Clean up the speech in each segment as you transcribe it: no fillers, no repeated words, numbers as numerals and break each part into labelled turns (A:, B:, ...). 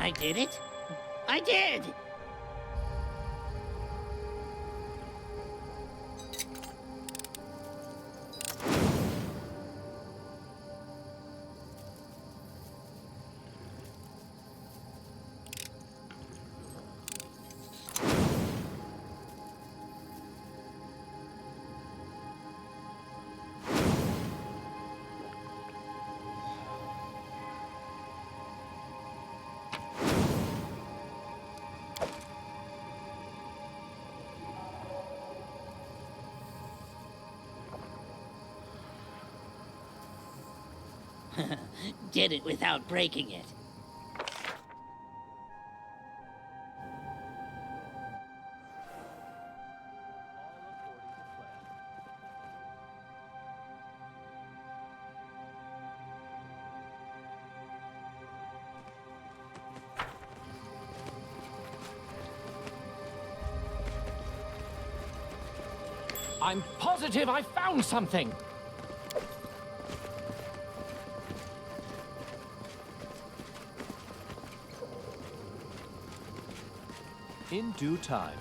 A: I did it. I did! Did it without breaking it.
B: I'm positive I found something! In due time.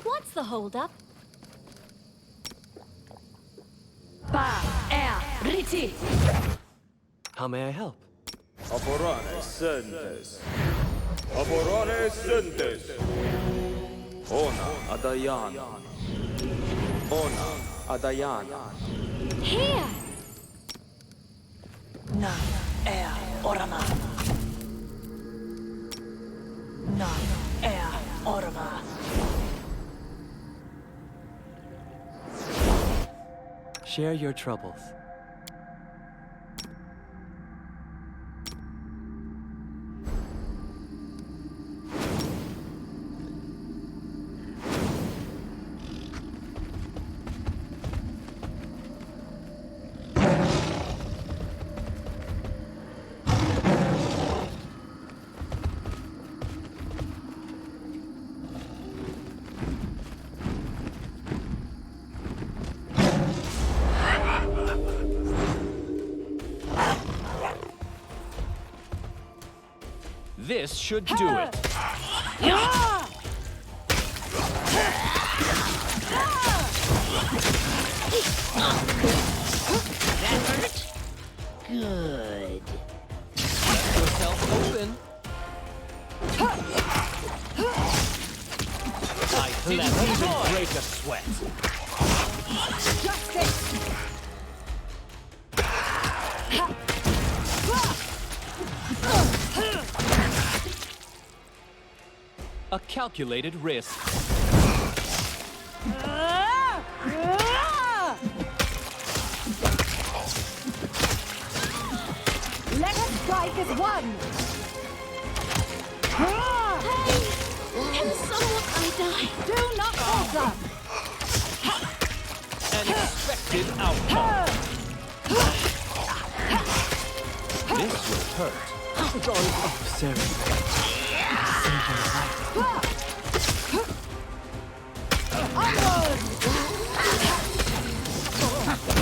C: What's the holdup? Riti.
B: How may I help?
D: Aborane sentes. Aborane sentes. Ona Adayana. Ona Adayana.
C: Here!
E: Na orama. Na orama.
B: Share your troubles. This should do it.
A: That hurt? Good.
B: Let yourself open. I didn't even break a sweat.
C: Justice!
B: A calculated risk.
C: Let us strike as one! Hey! Can someone I die? Do not falter!
B: An expected outcome. This will hurt. Oh, Sarah.
C: Onward!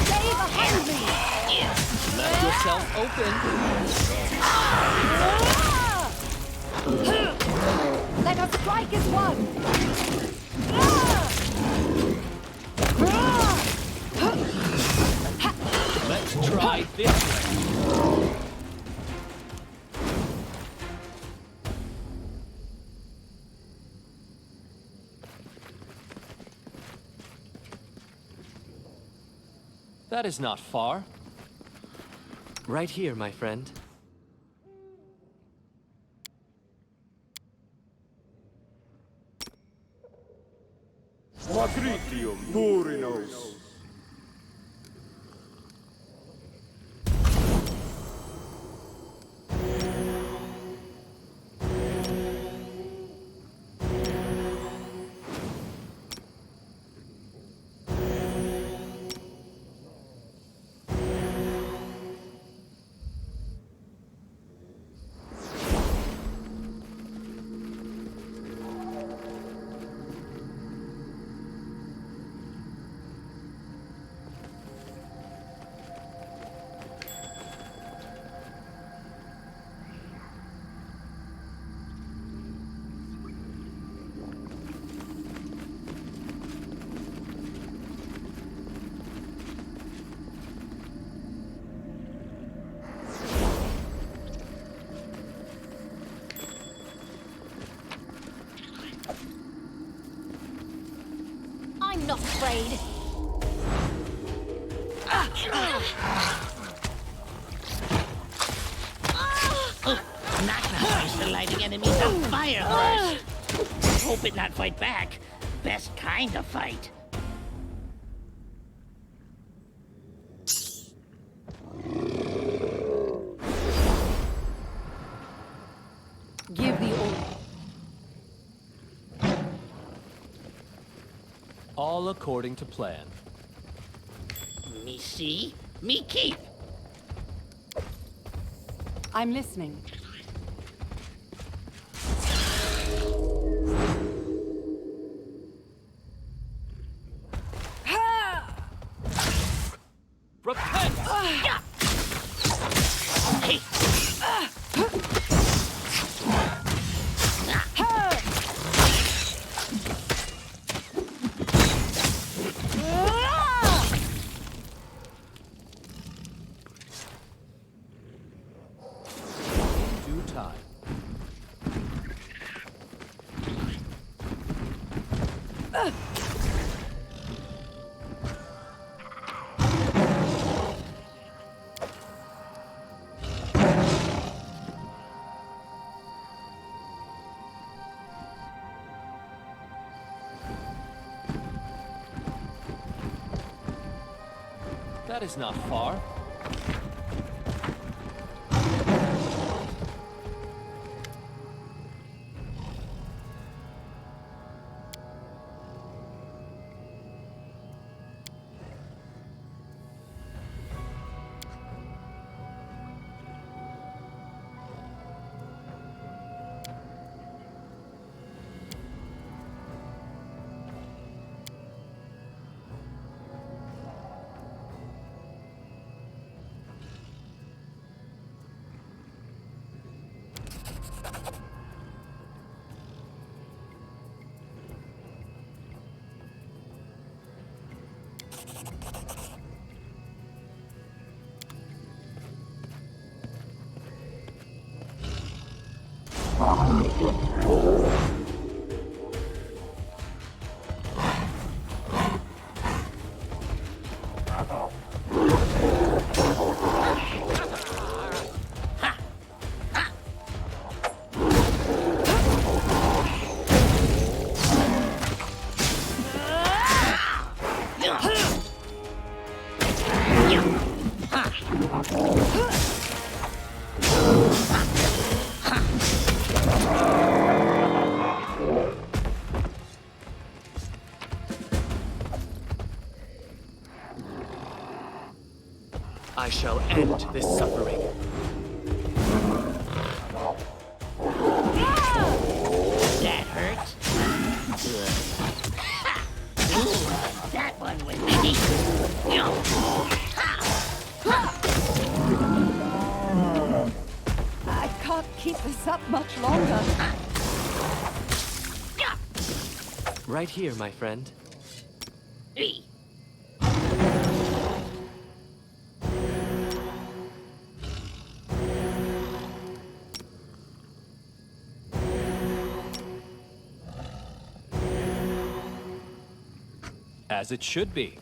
C: Stay behind me!
B: Let yourself open.
C: Let us strike as one!
B: Let's try this way. That is not far. Right here, my friend.
D: Patricium Durinos.
C: afraid.
A: Knock-knock is for lighting enemies on fire first. Hope it not fight back. Best kind of fight.
C: Give the order.
B: All according to plan.
A: Me see, me keep.
C: I'm listening.
B: Repent!
A: Hey.
B: Due time. That is not far. I shall end this suffering.
A: That hurt? Good. Ha! Ooh, that one was deep.
C: I can't keep this up much longer.
B: Right here, my friend.
A: Hey.
B: As it should be.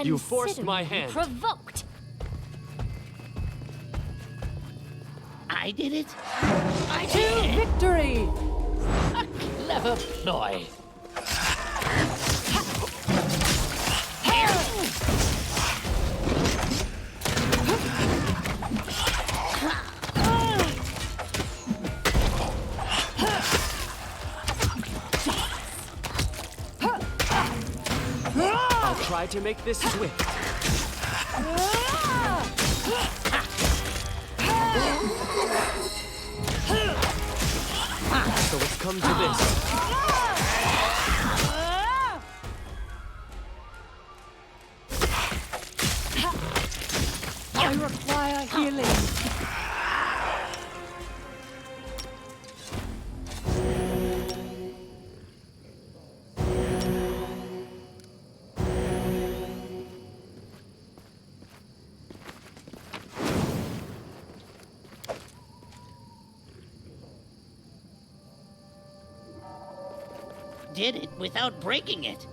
B: You forced my hand.
C: Provoked.
A: I did it? I did it!
C: Victory!
A: A clever ploy.
B: I'll try to make this swift. So it's come to this.
C: I require healing.
A: did it without breaking it.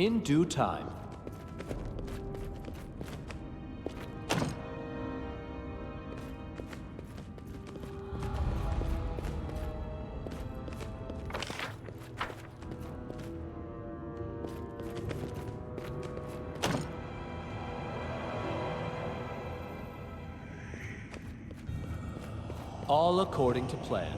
B: In due time. All according to plan.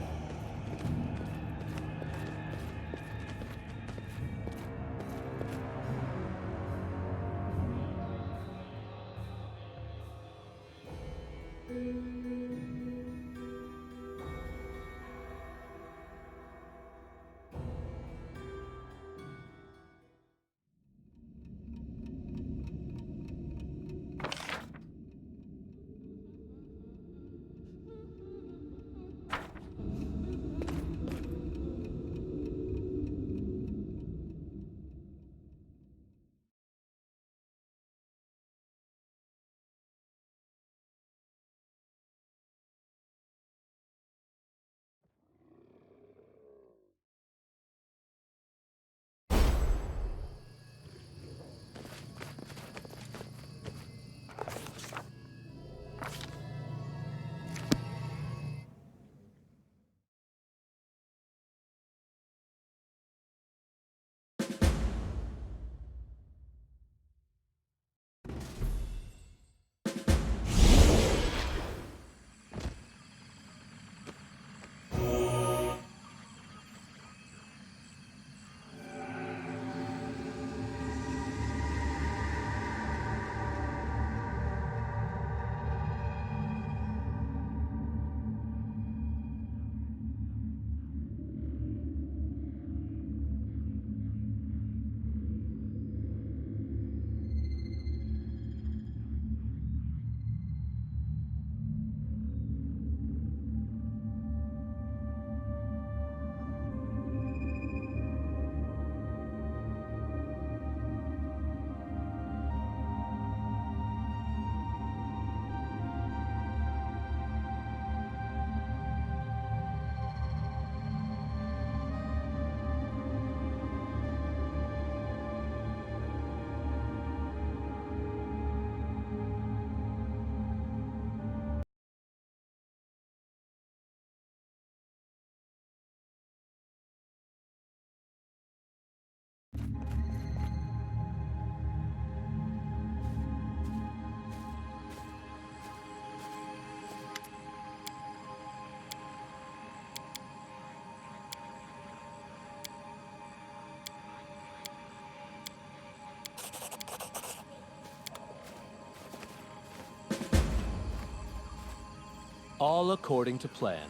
B: All according to plan.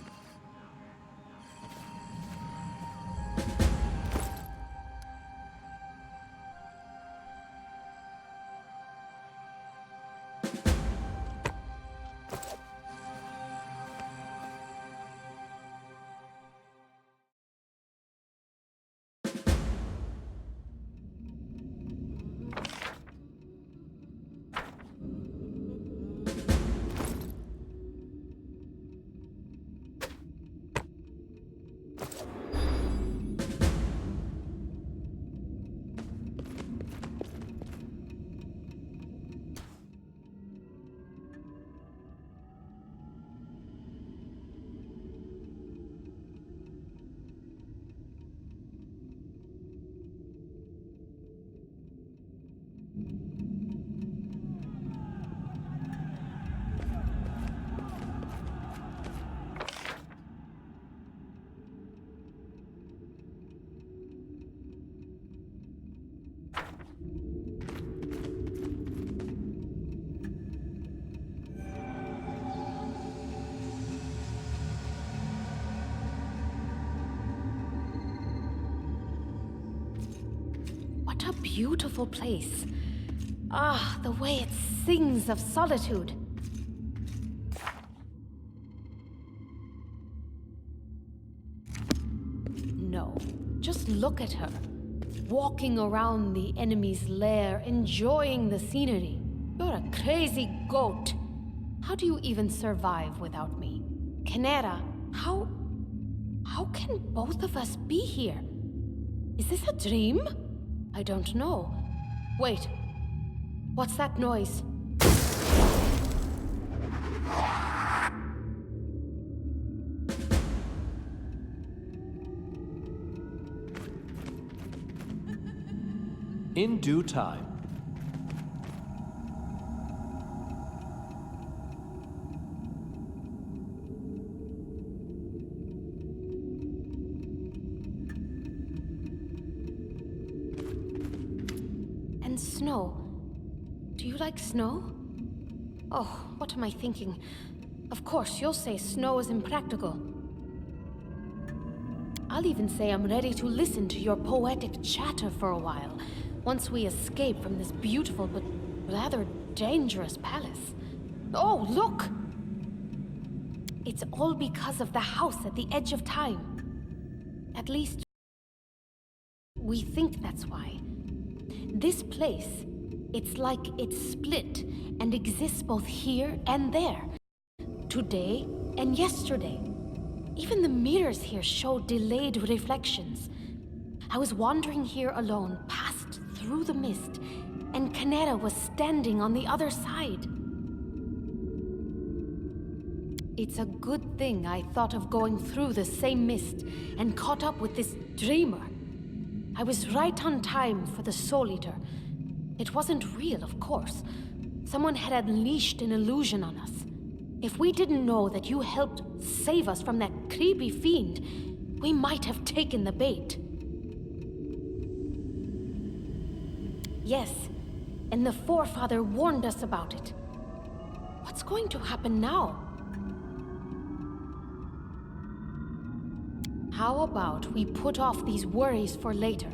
C: What a beautiful place. Ah, the way it sings of solitude. No, just look at her. Walking around the enemy's lair, enjoying the scenery. You're a crazy goat. How do you even survive without me? Canera, how can both of us be here? Is this a dream? I don't know, Wait. What's that noise?
B: In due time.
C: And snow. Do you like snow? Oh, what am I thinking? Of course, you'll say snow is impractical. I'll even say I'm ready to listen to your poetic chatter for a while, once we escape from this beautiful but rather dangerous palace. Oh, look! It's all because of the house at the edge of time. At least, we think that's why. This place, it's like it's split and exists both here and there. Today and yesterday. Even the mirrors here show delayed reflections. I was wandering here alone, passed through the mist, and Canetta was standing on the other side. It's a good thing I thought of going through the same mist and caught up with this dreamer. I was right on time for the Soul Eater. It wasn't real, of course. Someone had unleashed an illusion on us. If we didn't know that you helped save us from that creepy fiend, we might have taken the bait. Yes, and the Forefather warned us about it. What's going to happen now? How about we put off these worries for later?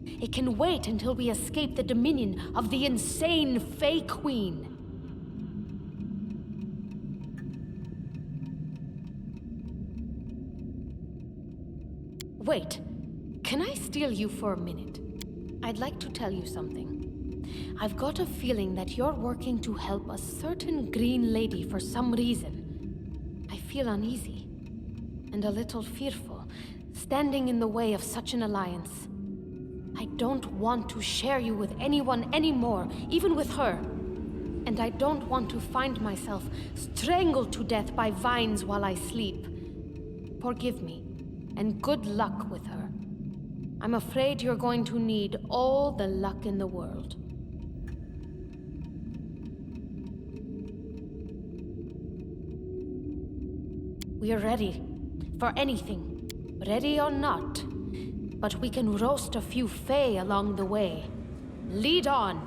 C: It can wait until we escape the dominion of the insane Fey Queen. Wait, can I steal you for a minute? I'd like to tell you something. I've got a feeling that you're working to help a certain green lady for some reason. I feel uneasy and a little fearful, standing in the way of such an alliance. I don't want to share you with anyone anymore, even with her. And I don't want to find myself strangled to death by vines while I sleep. Forgive me, and good luck with her. I'm afraid you're going to need all the luck in the world. We are ready for anything, ready or not. But we can roast a few Fae along the way. Lead on!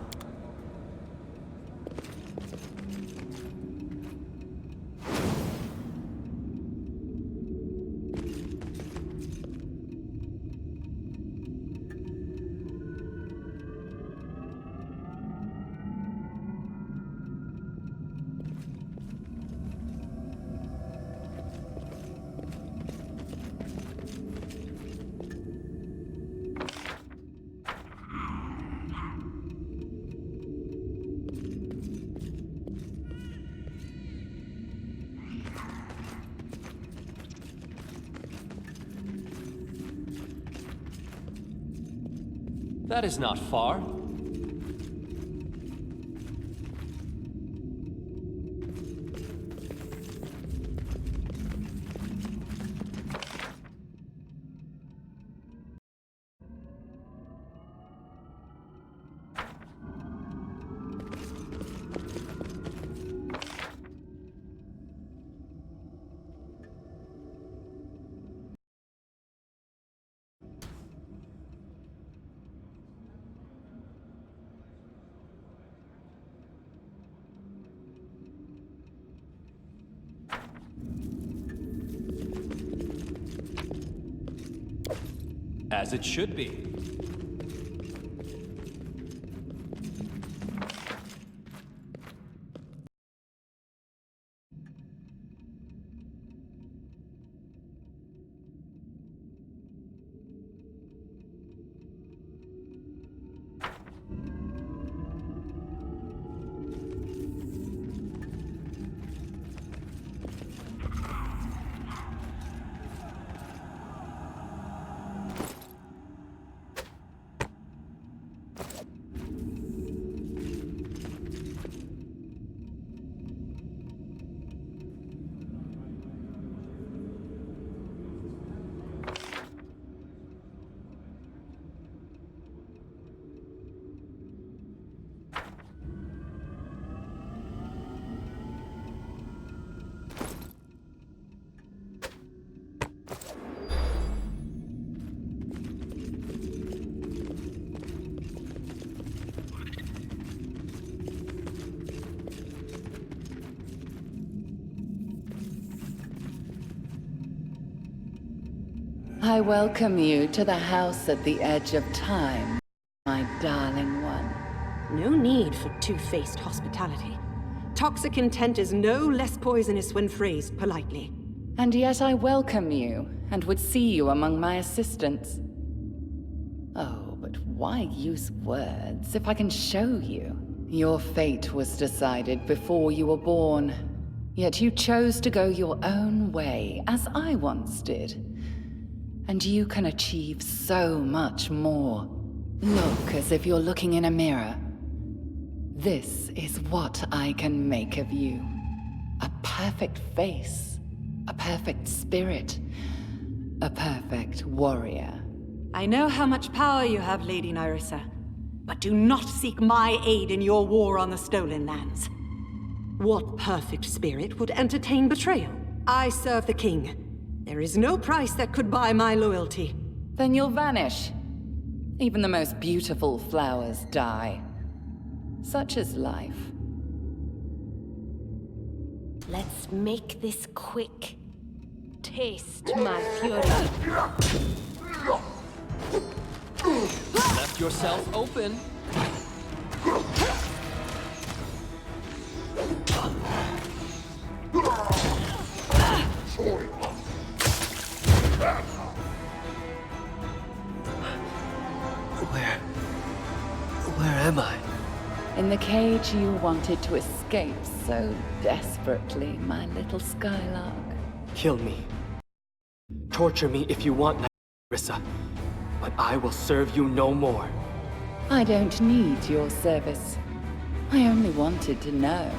B: That is not far. As it should be.
F: I welcome you to the house at the edge of time, my darling one.
G: No need for two-faced hospitality. Toxic intent is no less poisonous when phrased politely.
F: And yet I welcome you, and would see you among my assistants. Oh, but why use words if I can show you? Your fate was decided before you were born. Yet you chose to go your own way, as I once did. And you can achieve so much more. Look as if you're looking in a mirror. This is what I can make of you. A perfect face, a perfect spirit, a perfect warrior.
G: I know how much power you have, Lady Nyrissa, but do not seek my aid in your war on the Stolen Lands. What perfect spirit would entertain betrayal? I serve the king. There is no price that could buy my loyalty.
F: Then you'll vanish. Even the most beautiful flowers die. Such is life.
C: Let's make this quick. Taste my fury.
B: Left yourself open.
H: Where am I?
F: In the cage you wanted to escape so desperately, my little Skylark.
H: Kill me. Torture me if you want, Nyrissa. But I will serve you no more.
F: I don't need your service. I only wanted to know.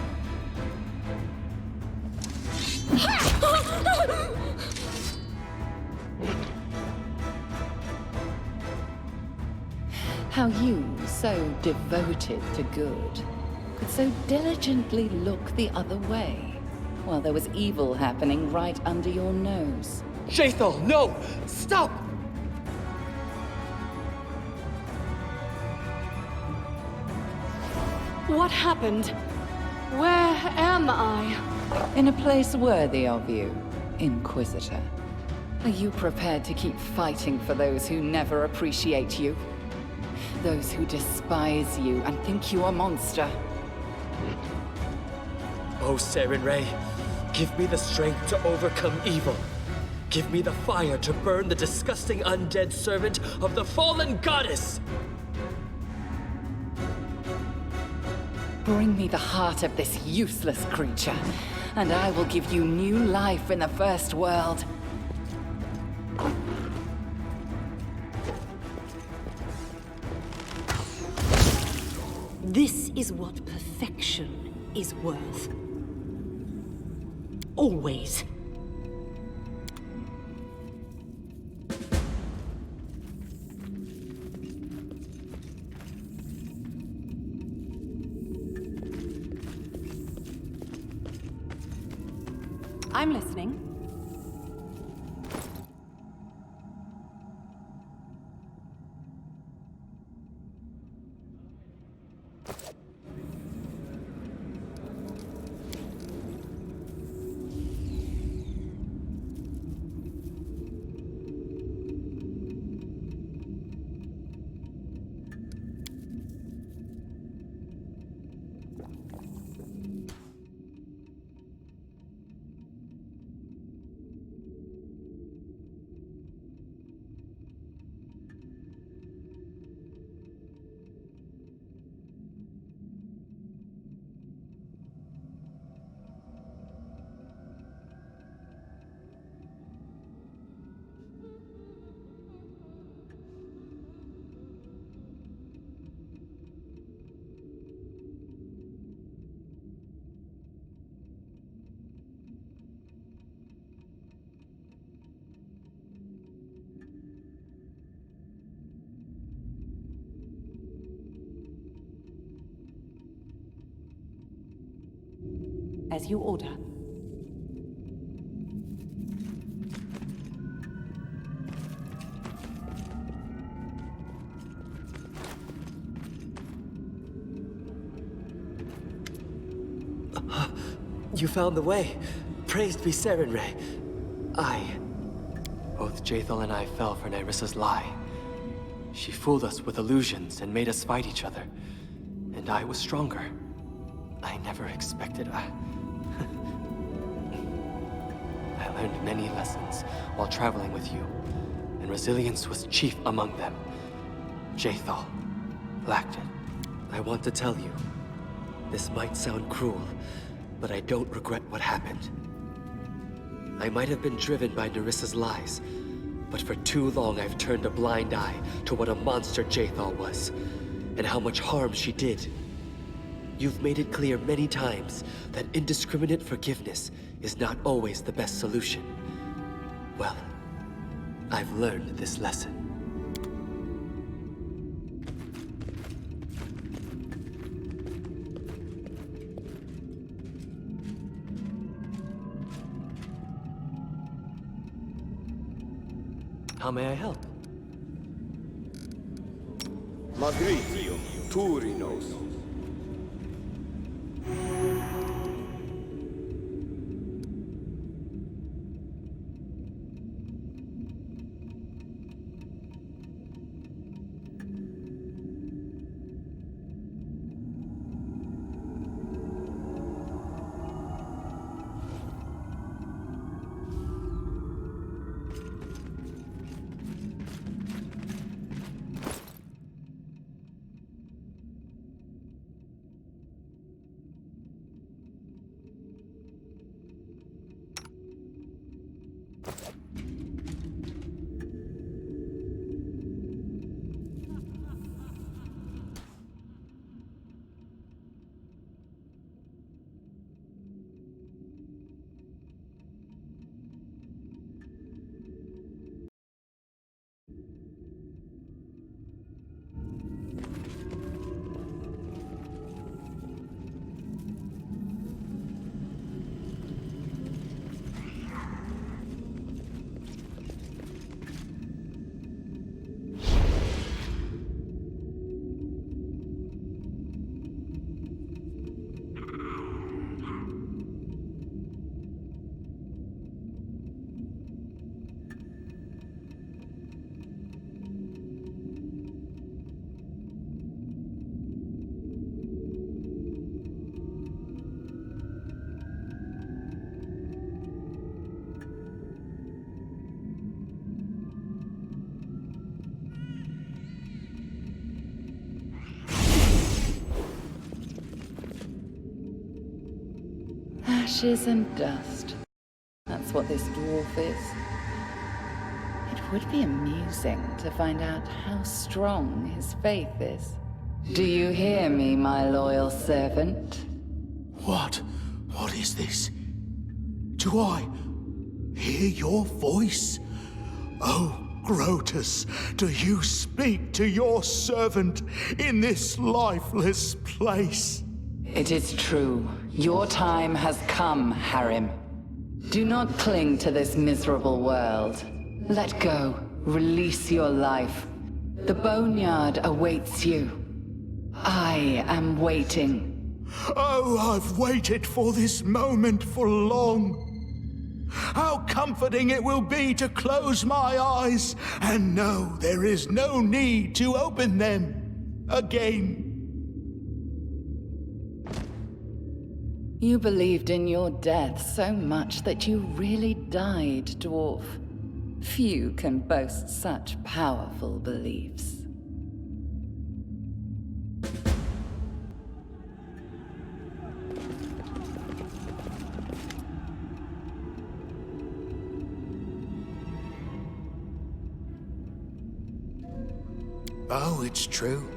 F: How you, so devoted to good, could so diligently look the other way, while there was evil happening right under your nose.
H: Jaethal, no! Stop!
C: What happened? Where am I?
F: In a place worthy of you, Inquisitor. Are you prepared to keep fighting for those who never appreciate you? Those who despise you and think you a monster?
H: Oh, Sarenrae, give me the strength to overcome evil. Give me the fire to burn the disgusting undead servant of the fallen goddess!
F: Bring me the heart of this useless creature, and I will give you new life in the First World.
G: This is what perfection is worth. Always. I'm listening. As you order.
H: You found the way. Praised be Sarenrae. Both Jaethal and I fell for Nyrissa's lie. She fooled us with illusions and made us fight each other. And I was stronger. I never expected I learned many lessons while traveling with you, and resilience was chief among them. Jaethal lacked it. I want to tell you, this might sound cruel, but I don't regret what happened. I might have been driven by Nyrissa's lies, but for too long I've turned a blind eye to what a monster Jaethal was, and how much harm she did. You've made it clear many times that indiscriminate forgiveness is not always the best solution. Well, I've learned this lesson. How may I help?
D: Magritium Turinos.
F: Ashes and dust. That's what this dwarf is. It would be amusing to find out how strong his faith is. Do you hear me, my loyal servant?
I: What? What is this? Do I hear your voice? Oh, Grotus, do you speak to your servant in this lifeless place?
F: It is true. Your time has come, Harim. Do not cling to this miserable world. Let go. Release your life. The Boneyard awaits you. I am waiting.
I: Oh, I've waited for this moment for long. How comforting it will be to close my eyes and know there is no need to open them again.
F: You believed in your death so much that you really died, dwarf. Few can boast such powerful beliefs.
I: Oh, it's true.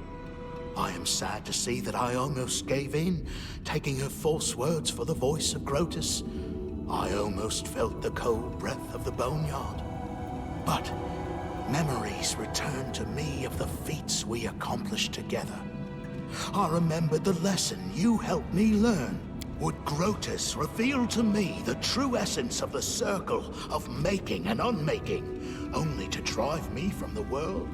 I: I am sad to see that I almost gave in, taking her false words for the voice of Grotus. I almost felt the cold breath of the Boneyard. But memories returned to me of the feats we accomplished together. I remembered the lesson you helped me learn. Would Grotus reveal to me the true essence of the circle of making and unmaking, only to drive me from the world?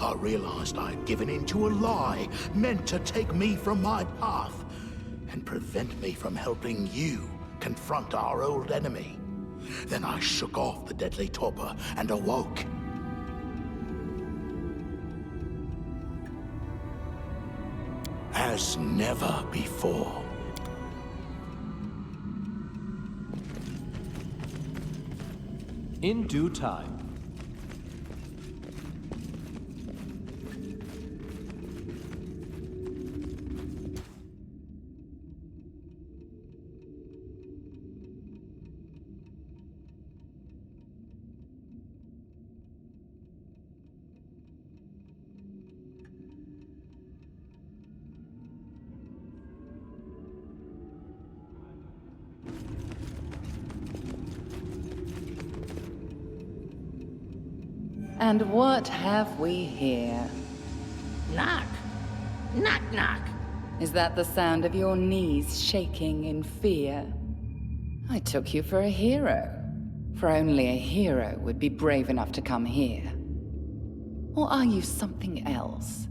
I: I realized I had given in to a lie meant to take me from my path and prevent me from helping you confront our old enemy. Then I shook off the deadly torpor and awoke. As never before.
B: In due time.
F: And what have we here?
A: Knock. Knock, knock.
F: Is that the sound of your knees shaking in fear? I took you for a hero. For only a hero would be brave enough to come here. Or are you something else?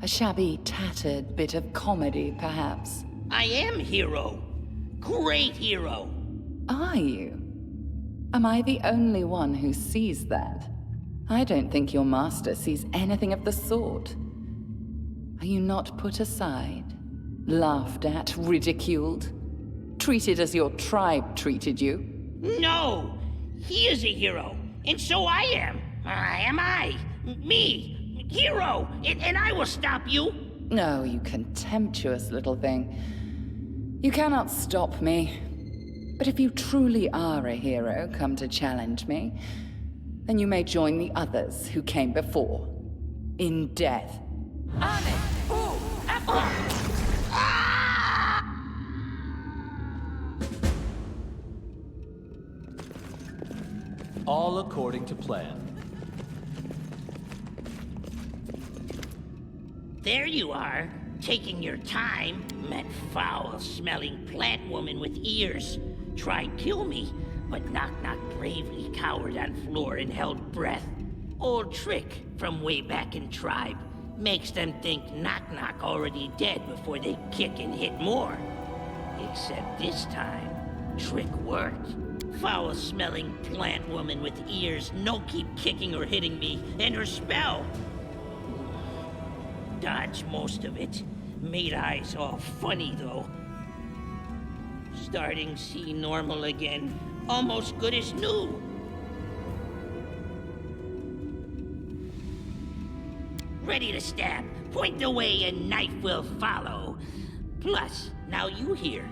F: A shabby, tattered bit of comedy, perhaps?
A: I am hero. Great hero.
F: Are you? Am I the only one who sees that? I don't think your master sees anything of the sort. Are you not put aside? Laughed at, ridiculed? Treated as your tribe treated you?
A: No! He is a hero, and so I am. Me, hero, and I will stop you.
F: No, you contemptuous little thing. You cannot stop me. But if you truly are a hero come to challenge me, then you may join the others who came before. In death.
B: All according to plan.
A: There you are, taking your time, met foul-smelling plant woman with ears. Tried kill me, but Knock-Knock bravely cowered on floor and held breath. Old trick from way back in tribe. Makes them think Knock-Knock already dead before they kick and hit more. Except this time, trick worked. Foul-smelling plant woman with ears no keep kicking or hitting me, and her spell. Dodged most of it. Made eyes all funny though. Starting see normal again. Almost good as new. Ready to stab. Point the way and knife will follow. Plus, now you here.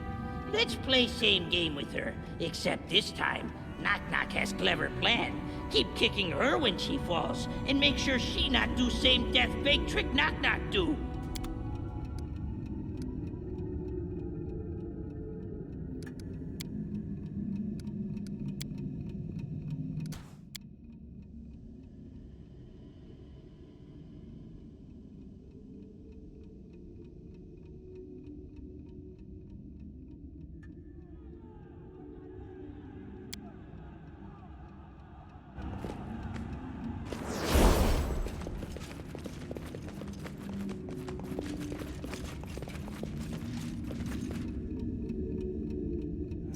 A: Let's play same game with her. Except this time, Knock-Knock has clever plan. Keep kicking her when she falls, and make sure she not do same death fake trick Knock-Knock do.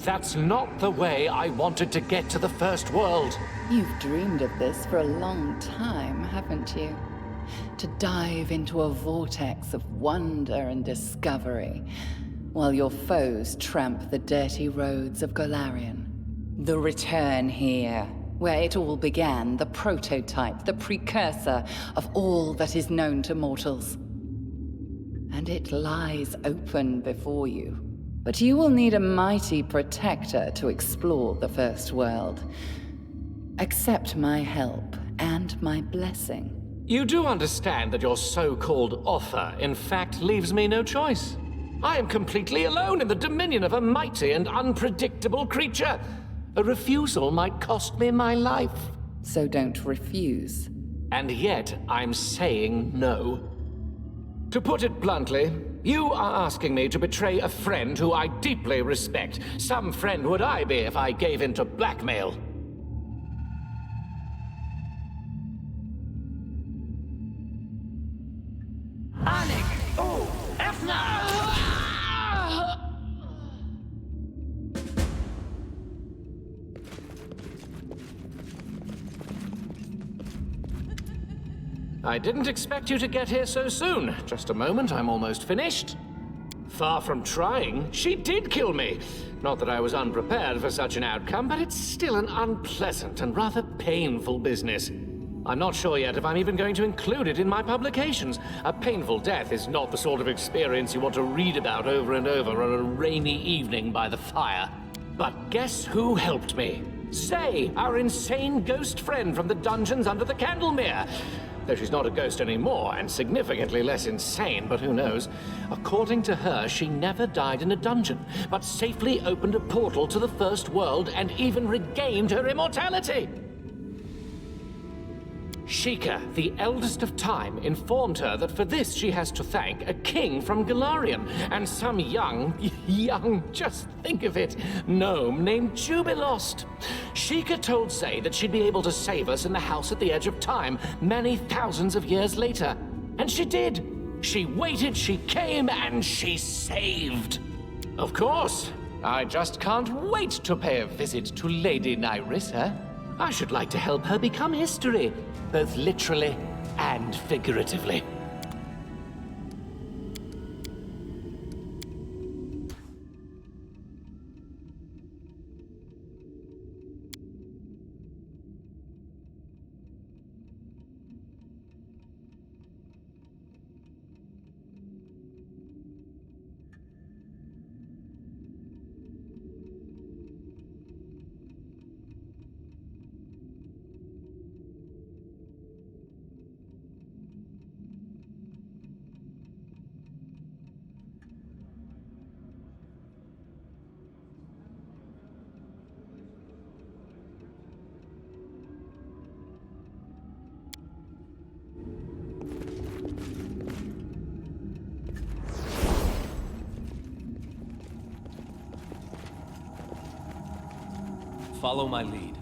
J: That's not the way I wanted to get to the First World.
F: You've dreamed of this for a long time, haven't you? To dive into a vortex of wonder and discovery, while your foes tramp the dirty roads of Golarion. The return here, where it all began, the prototype, the precursor of all that is known to mortals. And it lies open before you. But you will need a mighty protector to explore the First World. Accept my help and my blessing.
J: You do understand that your so-called offer, in fact, leaves me no choice. I am completely alone in the dominion of a mighty and unpredictable creature. A refusal might cost me my life.
F: So don't refuse.
J: And yet, I'm saying no. To put it bluntly, you are asking me to betray a friend who I deeply respect. Some friend would I be if I gave in to blackmail. I didn't expect you to get here so soon. Just a moment, I'm almost finished. Far from trying, she did kill me. Not that I was unprepared for such an outcome, but it's still an unpleasant and rather painful business. I'm not sure yet if I'm even going to include it in my publications. A painful death is not the sort of experience you want to read about over and over on a rainy evening by the fire. But guess who helped me? Zay, our insane ghost friend from the dungeons under the Candlemere. Though she's not a ghost anymore, and significantly less insane, but who knows? According to her, she never died in a dungeon, but safely opened a portal to the First World and even regained her immortality. Sheikah, the eldest of Time, informed her that for this she has to thank a king from Galarian and some young, just think of it, gnome named Jubilost. Sheikah told Zay that she'd be able to save us in the house at the edge of time many thousands of years later. And she did. She waited, she came, and she saved. Of course, I just can't wait to pay a visit to Lady Nyrissa. I should like to help her become history, both literally and figuratively.
B: Follow my lead.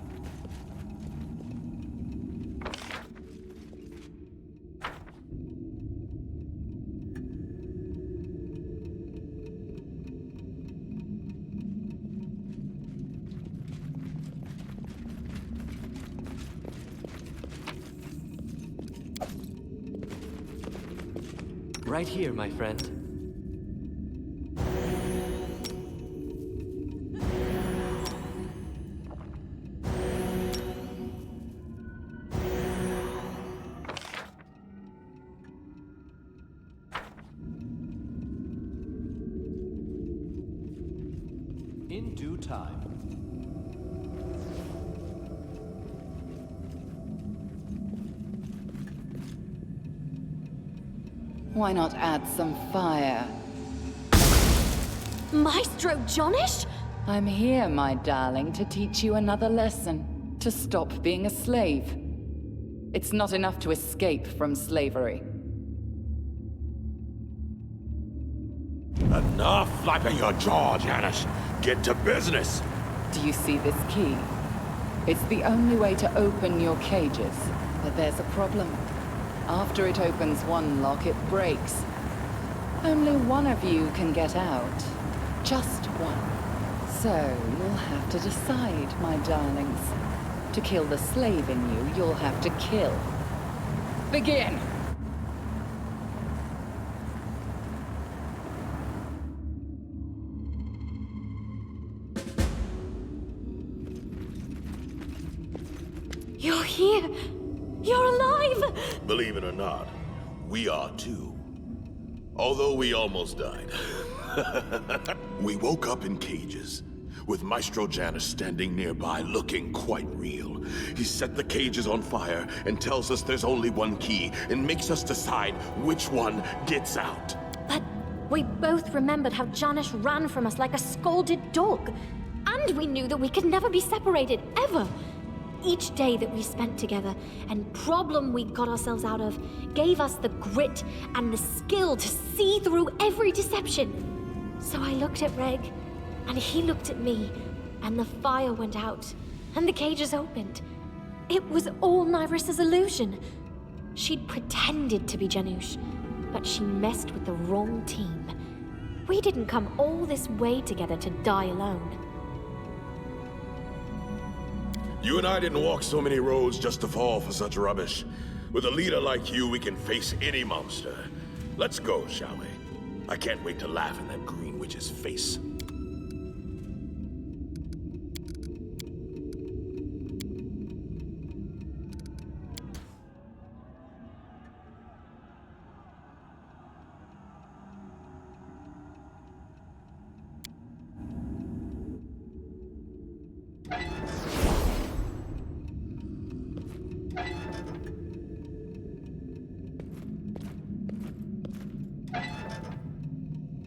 H: Right here, my friend.
B: In due time.
F: Why not add some fire?
C: Maestro Johnish?
F: I'm here, my darling, to teach you another lesson. To stop being a slave. It's not enough to escape from slavery.
D: Enough flapping your jaw, Janice. Get to business.
F: Do you see this key? It's the only way to open your cages. But there's a problem. After it opens one lock, it breaks. Only one of you can get out. Just one. So, you'll have to decide, my darlings. To kill the slave in you, you'll have to kill. Begin!
C: You're here! You're alive!
K: Believe it or not, we are too. Although we almost died. We woke up in cages, with Maestro Janus standing nearby looking quite real. He set the cages on fire and tells us there's only one key and makes us decide which one gets out.
C: But we both remembered how Janish ran from us like a scolded dog. And we knew that we could never be separated, ever. Each day that we spent together and problem we got ourselves out of gave us the grit and the skill to see through every deception. So I looked at Reg, and he looked at me, and the fire went out, and the cages opened. It was all Nyrissa's illusion. She'd pretended to be Janusz, but she messed with the wrong team. We didn't come all this way together to die alone.
K: You and I didn't walk so many roads just to fall for such rubbish. With a leader like you, we can face any monster. Let's go, shall we? I can't wait to laugh in that green witch's face.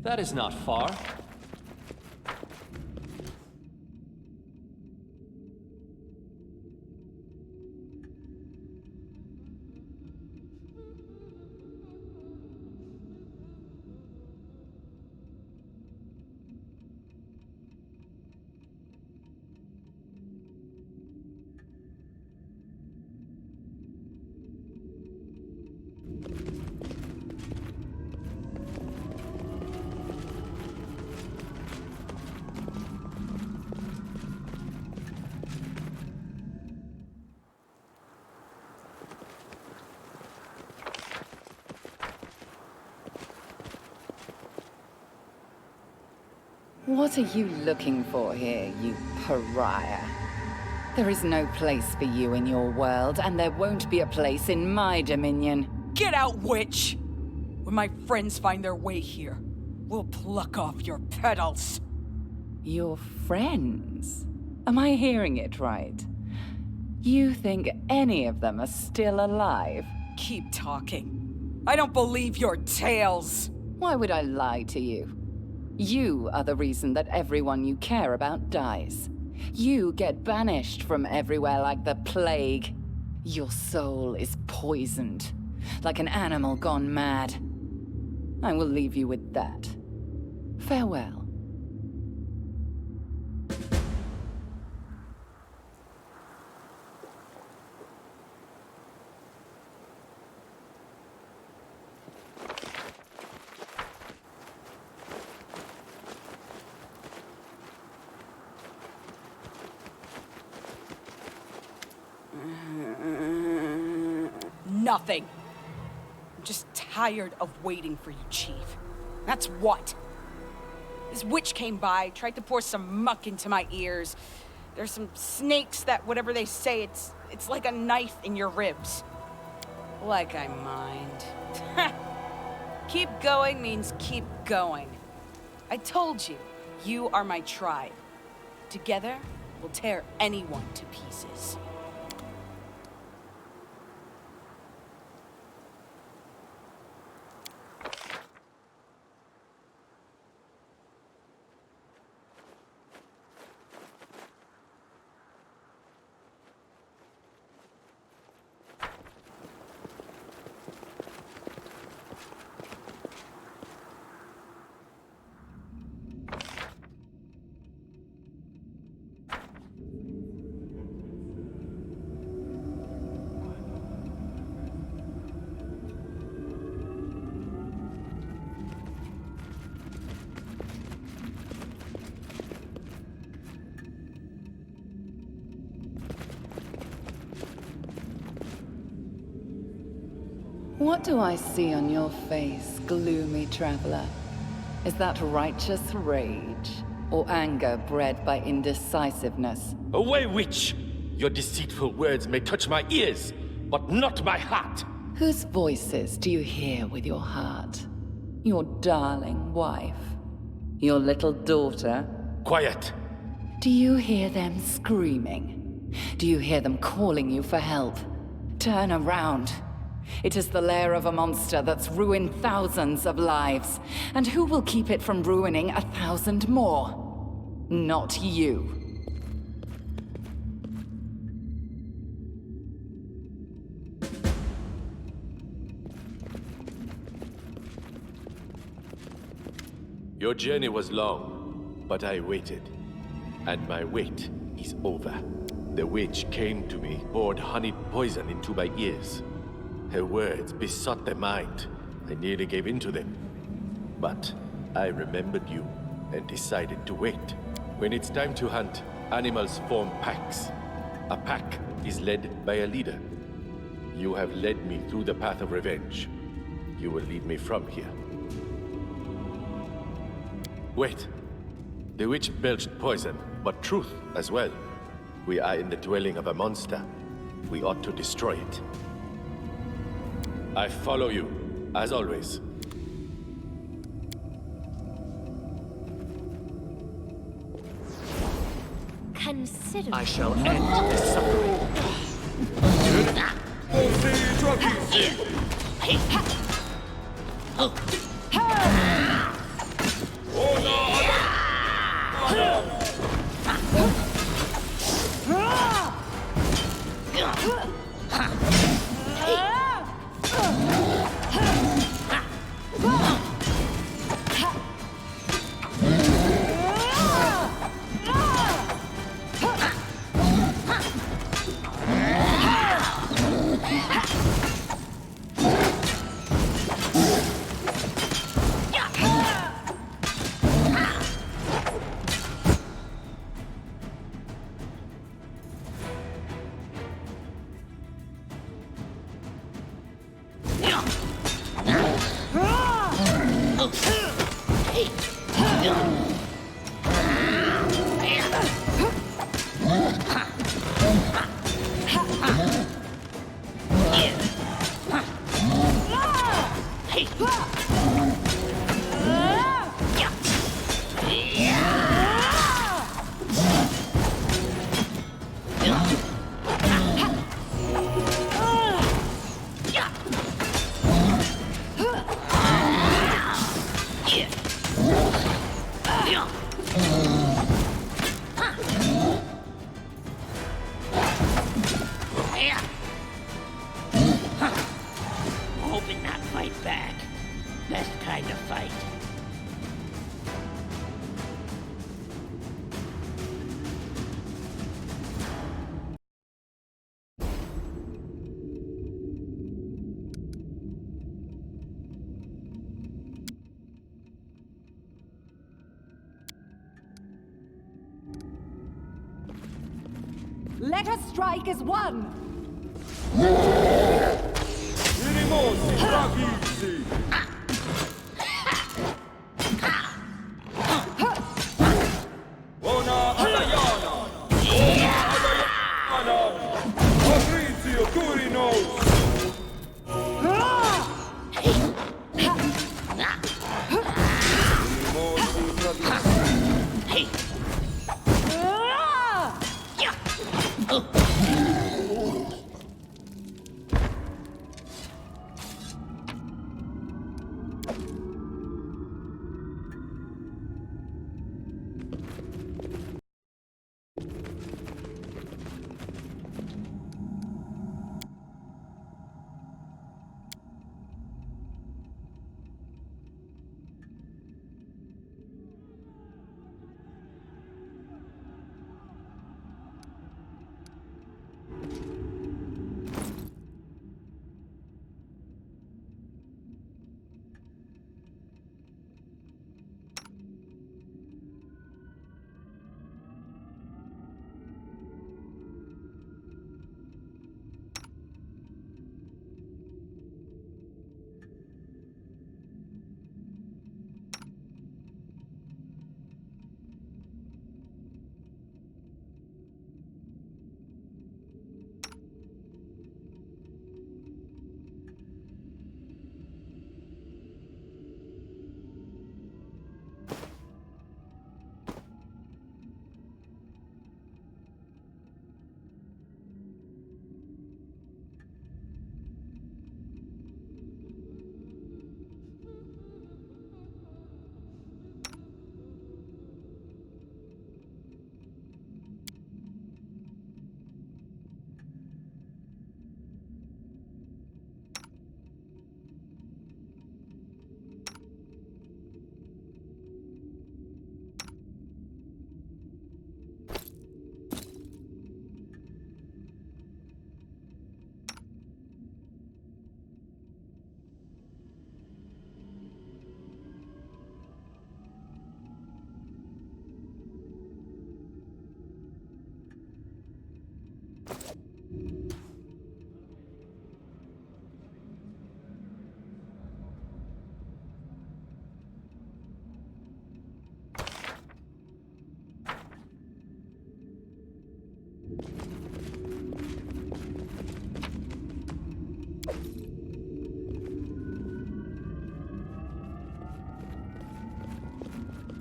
B: That is not far.
F: What are you looking for here, you pariah? There is no place for you in your world, and there won't be a place in my dominion.
E: Get out, witch! When my friends find their way here, we'll pluck off your petals.
F: Your friends? Am I hearing it right? You think any of them are still alive?
E: Keep talking. I don't believe your tales.
F: Why would I lie to you? You are the reason that everyone you care about dies. You get banished from everywhere like the plague. Your soul is poisoned, like an animal gone mad. I will leave you with that. Farewell.
E: Nothing. I'm just tired of waiting for you, Chief. That's what. This witch came by, tried to pour some muck into my ears. There's some snakes that, whatever they say, it's like a knife in your ribs. Like I mind. Keep going means keep going. I told you, you are my tribe. Together, we'll tear anyone to pieces.
F: What do I see on your face, gloomy traveler? Is that righteous rage, or anger bred by indecisiveness?
L: Away, witch! Your deceitful words may touch my ears, but not my heart!
F: Whose voices do you hear with your heart? Your darling wife? Your little daughter?
L: Quiet!
F: Do you hear them screaming? Do you hear them calling you for help? Turn around. It is the lair of a monster that's ruined thousands of lives. And who will keep it from ruining 1,000 more? Not you.
L: Your journey was long, but I waited. And my wait is over. The witch came to me, poured honey poison into my ears. Her words besought the mind. I nearly gave in to them. But I remembered you and decided to wait. When it's time to hunt, animals form packs. A pack is led by a leader. You have led me through the path of revenge. You will lead me from here. Wait. The witch belched poison, but truth as well. We are in the dwelling of a monster. We ought to destroy it. I follow you, as always.
C: Consider.
J: I shall end this suffering.
A: Hoping not fight back. Best kind of fight.
G: Let us strike as one!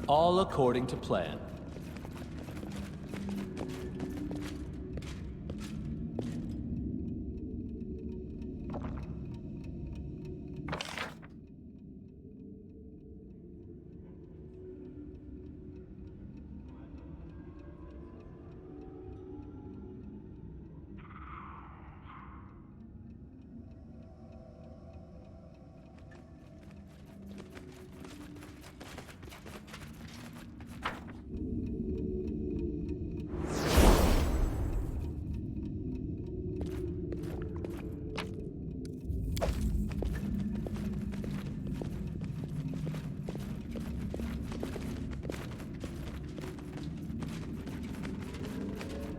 B: All according to plan.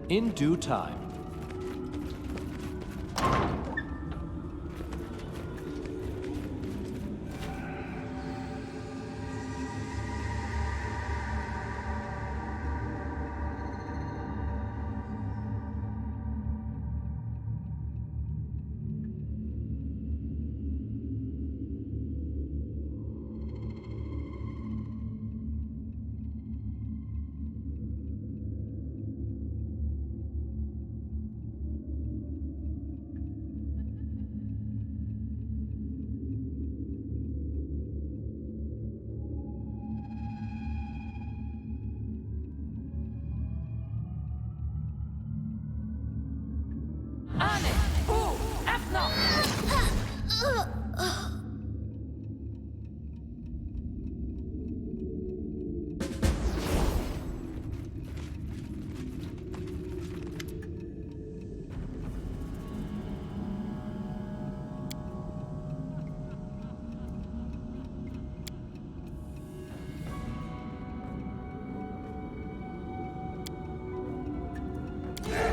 B: In due time.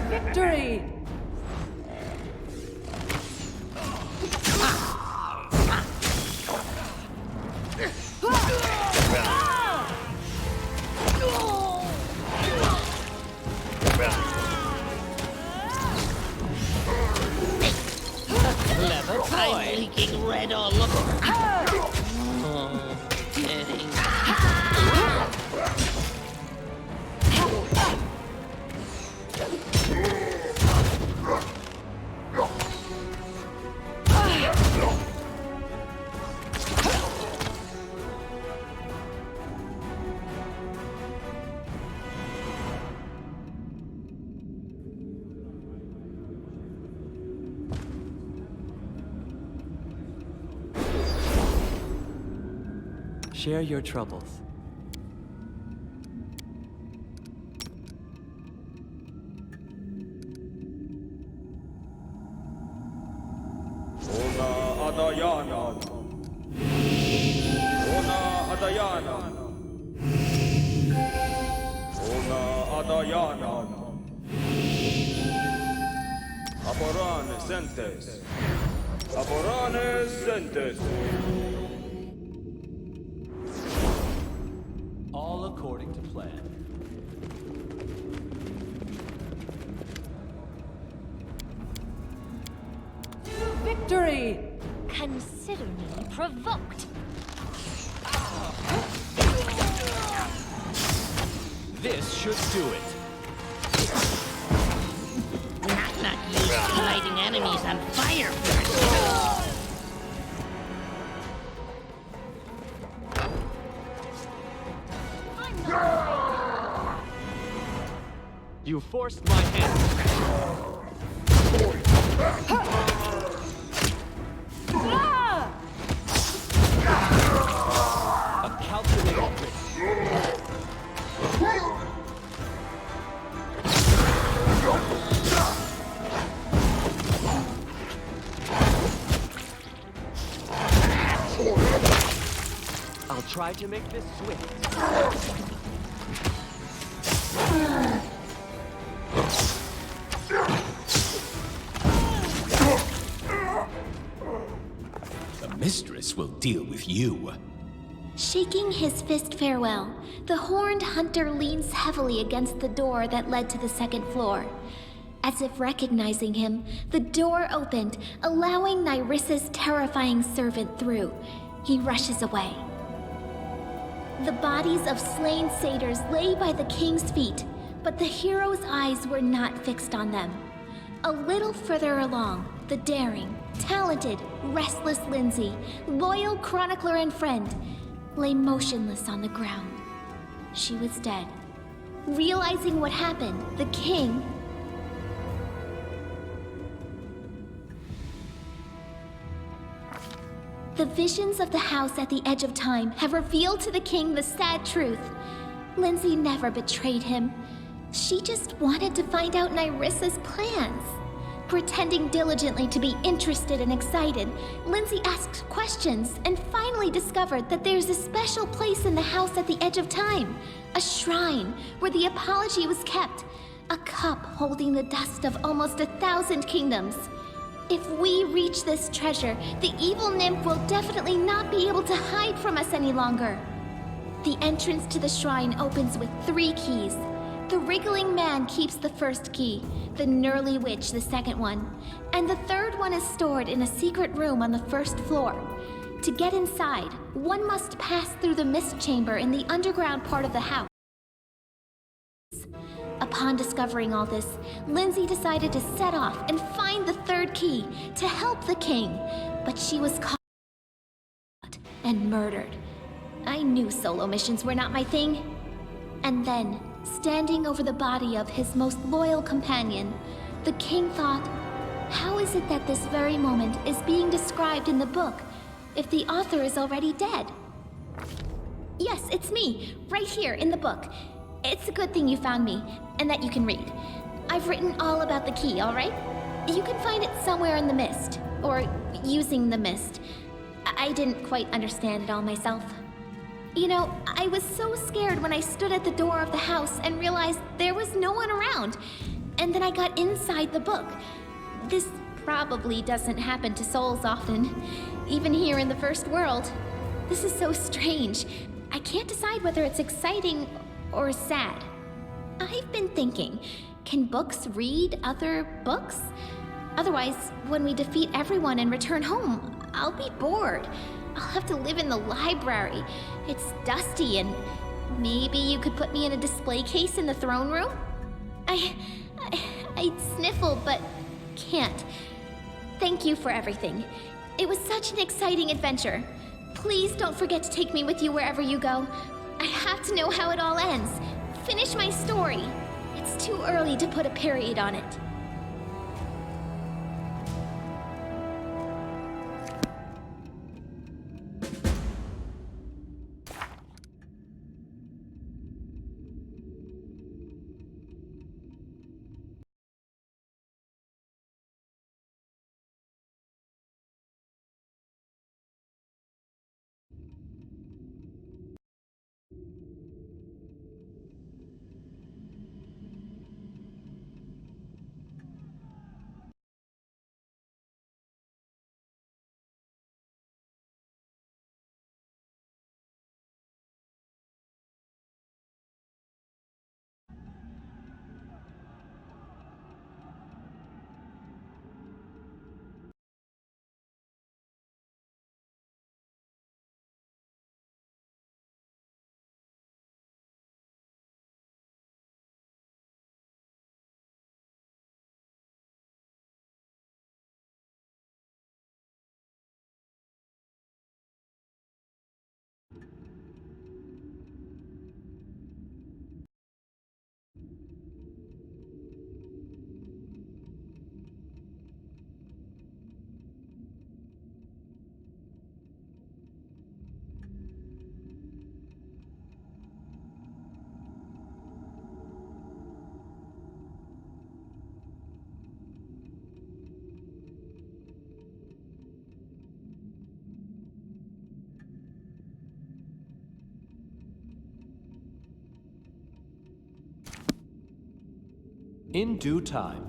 G: Victory!
A: I'm leaking red all over. Oh, kidding.
H: Share your troubles.
B: All according to plan.
G: Victory!
M: Consider me provoked.
B: This should do it.
A: Not used to lighting enemies on fire first.
B: You forced my hand. A calculated risk. I'll try to make this swift.
N: The mistress will deal with you.
M: Shaking his fist farewell, the horned hunter leans heavily against the door that led to the second floor. As if recognizing him, the door opened, allowing Nyrissa's terrifying servant through. He rushes away. The bodies of slain satyrs lay by the king's feet, but the hero's eyes were not fixed on them. A little further along, the daring, talented, restless Lindsay, loyal chronicler and friend, lay motionless on the ground. She was dead. Realizing what happened, the king... The visions of the house at the edge of time have revealed to the king the sad truth. Lindsay never betrayed him. She just wanted to find out Nyrissa's plans. Pretending diligently to be interested and excited, Lindsay asked questions and finally discovered that there's a special place in the house at the edge of time. A shrine where the apology was kept. A cup holding the dust of almost 1,000 kingdoms. If we reach this treasure, the evil nymph will definitely not be able to hide from us any longer. The entrance to the shrine opens with 3 keys. The wriggling man keeps the first key, the gnurly witch the second one, and the third one is stored in a secret room on the first floor. To get inside, one must pass through the mist chamber in the underground part of the house. Upon discovering all this, Lindsay decided to set off and find the third key to help the king, but she was caught and murdered. I knew solo missions were not my thing. And then, standing over the body of his most loyal companion, the king thought, how is it that this very moment is being described in the book, if the author is already dead? Yes, it's me, right here in the book. It's a good thing you found me, and that you can read. I've written all about the key, all right? You can find it somewhere in the mist, or using the mist. I didn't quite understand it all myself. You know, I was so scared when I stood at the door of the house and realized there was no one around. And then I got inside the book. This probably doesn't happen to souls often, even here in the first world. This is so strange. I can't decide whether it's exciting or sad. I've been thinking, can books read other books? Otherwise, when we defeat everyone and return home, I'll be bored. I'll have to live in the library. It's dusty, and maybe you could put me in a display case in the throne room? I'd sniffle, but can't. Thank you for everything. It was such an exciting adventure. Please don't forget to take me with you wherever you go. I have to know how it all ends. Finish my story. It's too early to put a period on it.
B: In due time.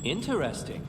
B: Interesting.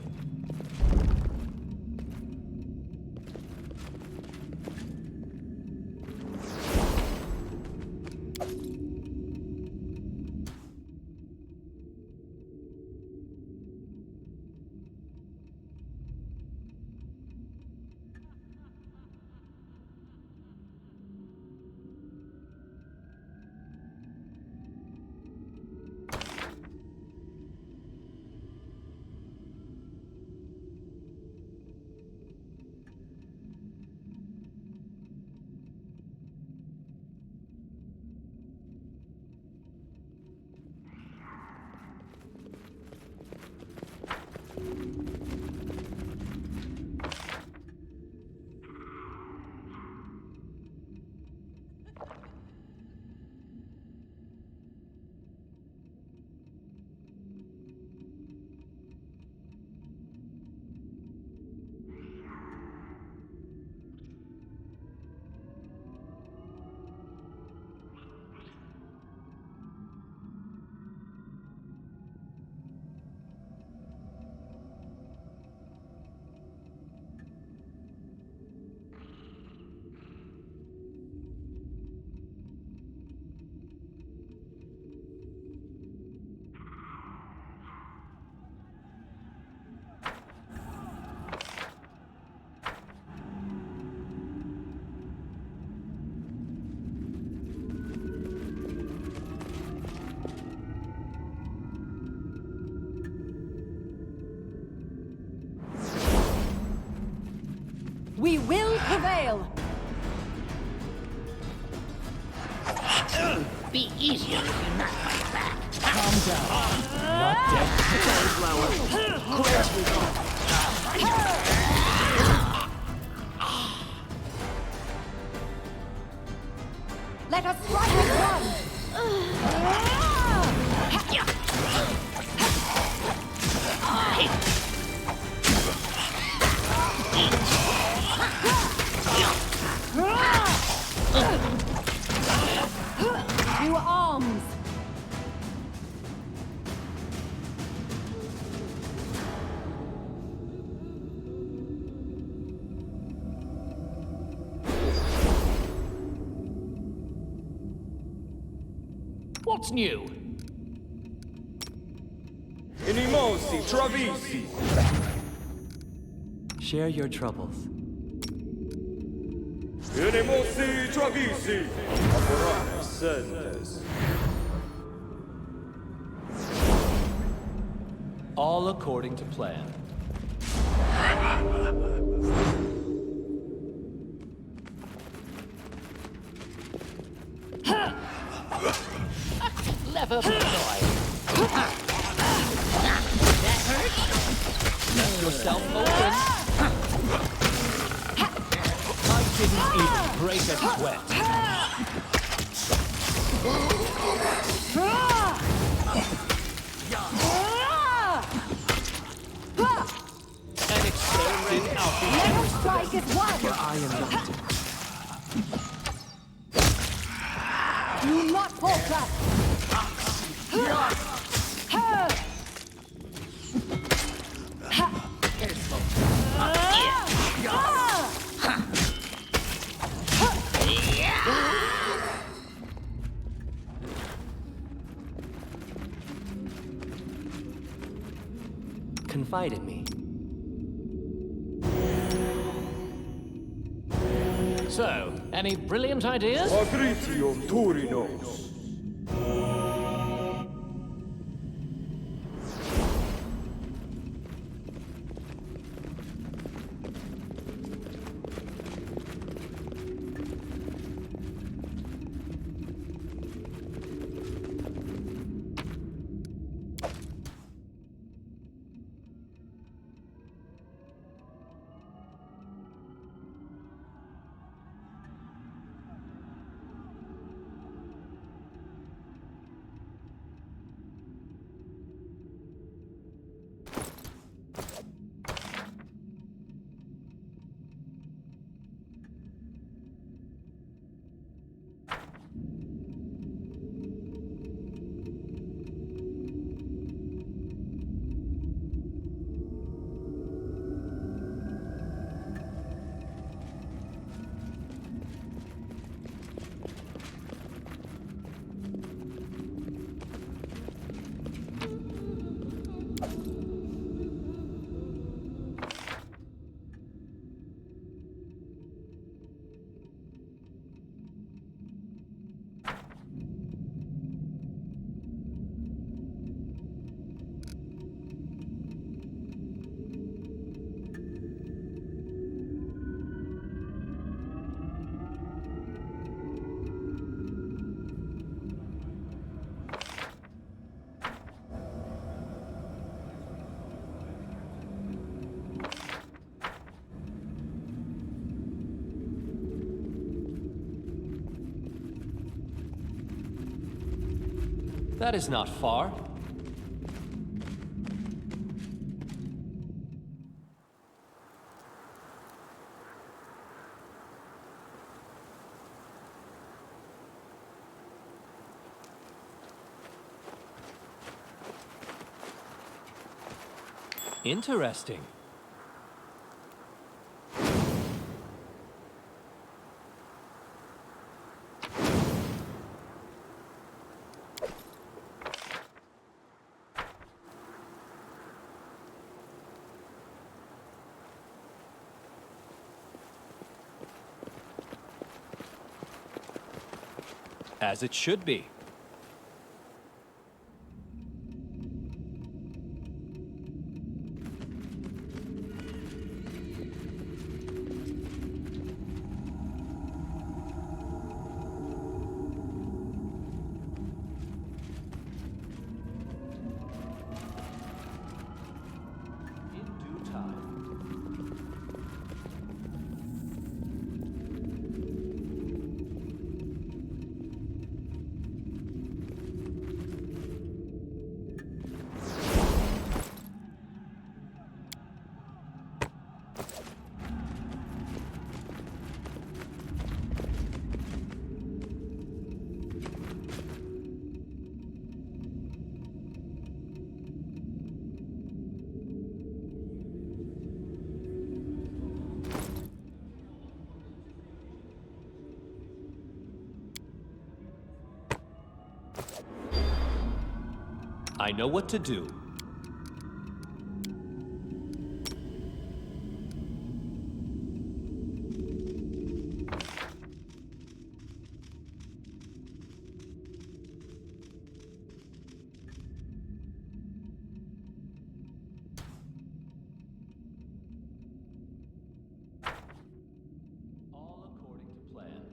G: We will prevail!
A: Be easier if you knock my back.
B: Calm down. Not dead.
G: Let us strike as one! To arms!
J: What's new?
B: Inimosi, Travisi! Share your troubles.
O: Inimosi, Travisi! Apparate sentes.
B: All according to plan.
J: Clever boy.
A: That hurts?
B: Let yourself open. I didn't even break a sweat.
J: An extended
G: Let
J: outreach.
G: us strike as one!
B: For I am not.
G: Do not falter!
B: Confide in me.
J: So, any brilliant ideas?
O: Patricium Turinos.
B: That is not far. Interesting. As it should be. I know what to do. All according to plan.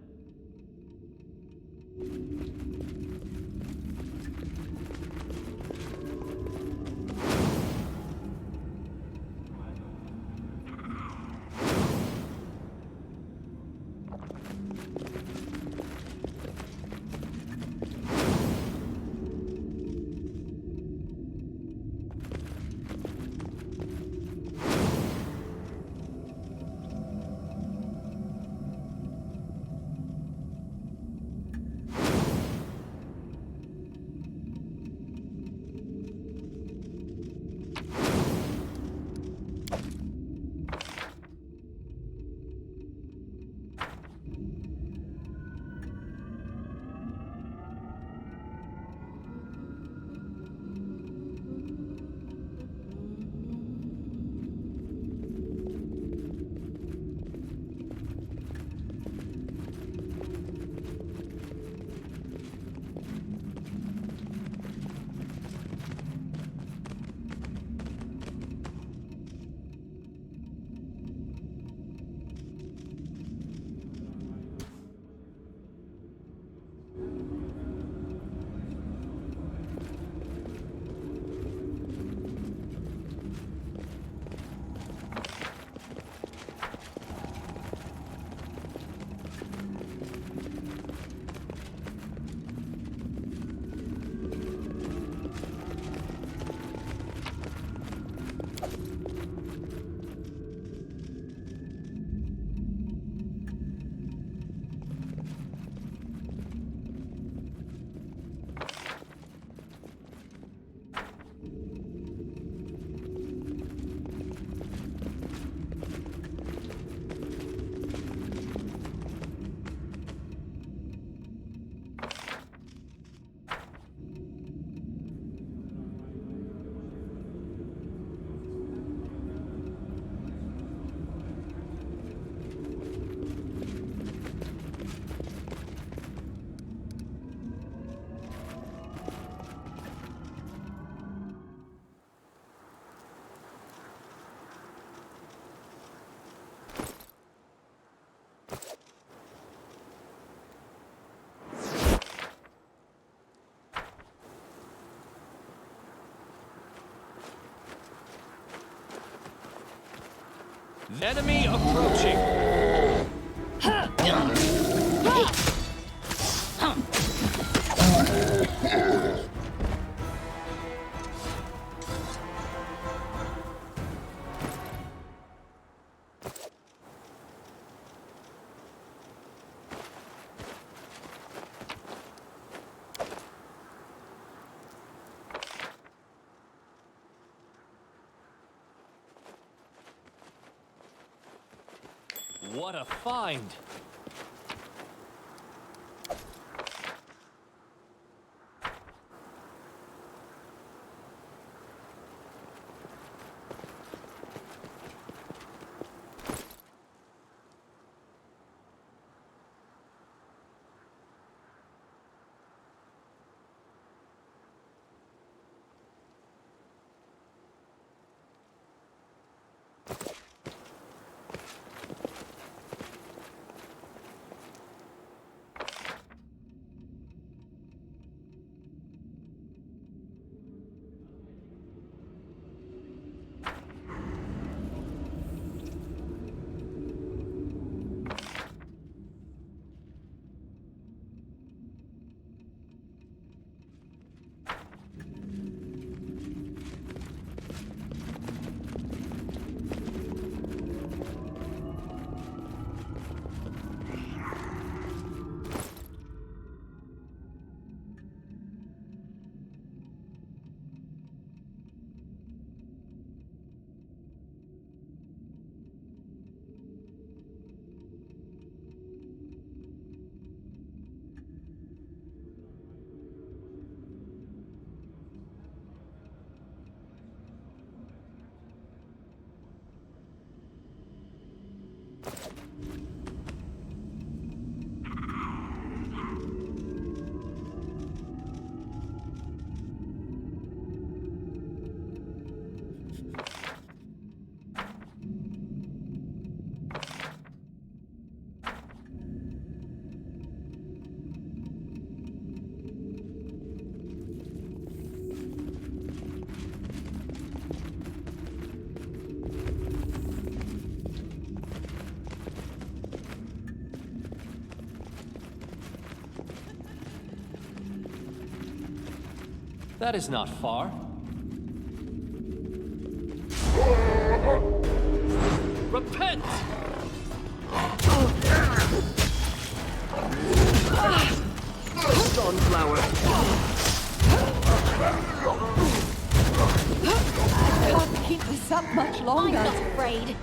B: Enemy approaching. What a find! That is not far. Repent! Sunflower!
G: I can't keep this up much longer.
M: I'm not afraid.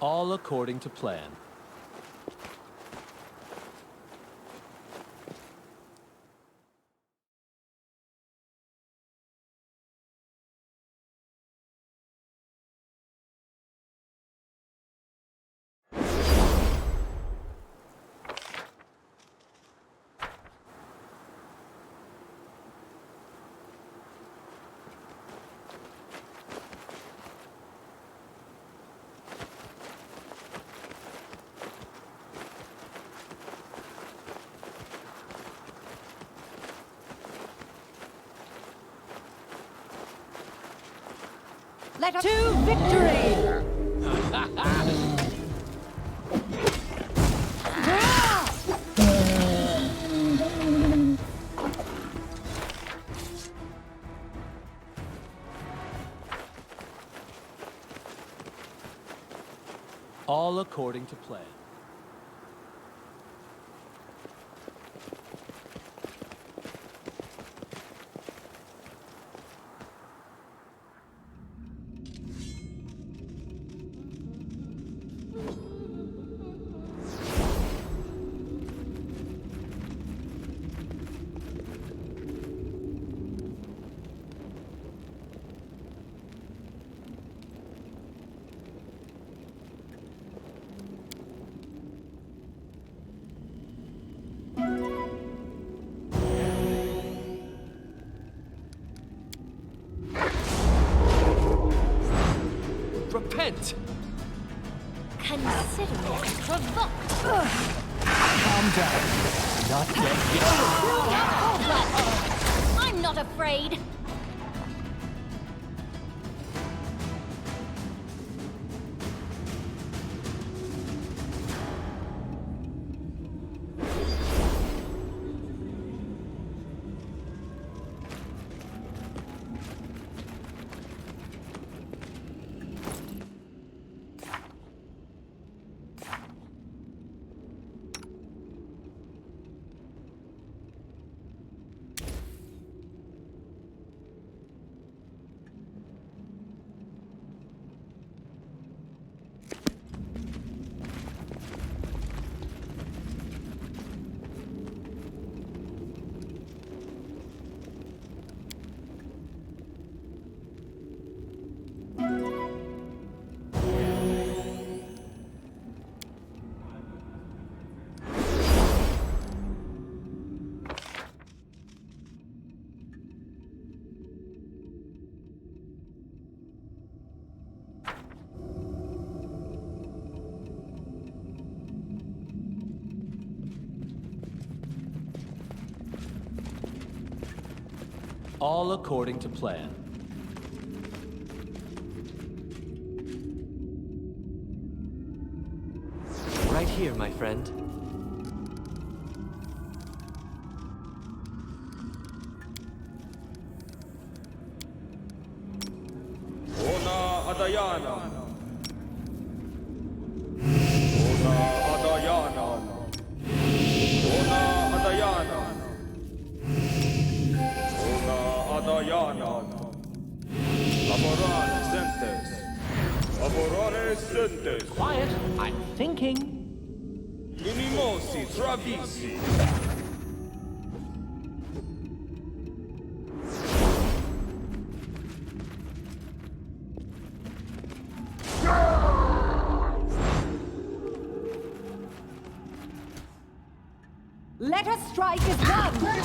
B: All according to plan.
G: Let us to victory!
B: All according to plan. repent!
C: Consider it provoked.
B: Calm down. Not dead yet.
C: I'm not afraid.
B: All according to plan. Right here, my friend.
O: Ona Adayana. Ona Adayana. Ona Adayana. Ona Adayana. Laborare sentes. Laborare sentes.
J: Quiet, I'm thinking.
O: Minimosi travisi.
G: Let us strike as one!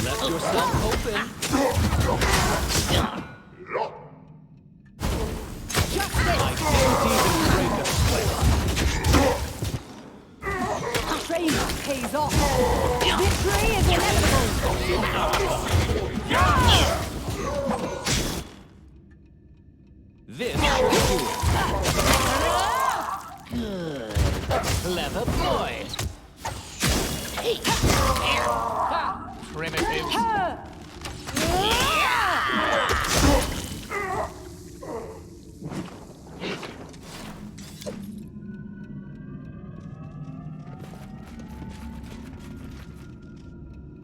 B: Left yourself open. I didn't even break a sweat.
G: Training pays off. Victory is inevitable.
B: This should do it. Good. Clever boy. Ha! Primitive.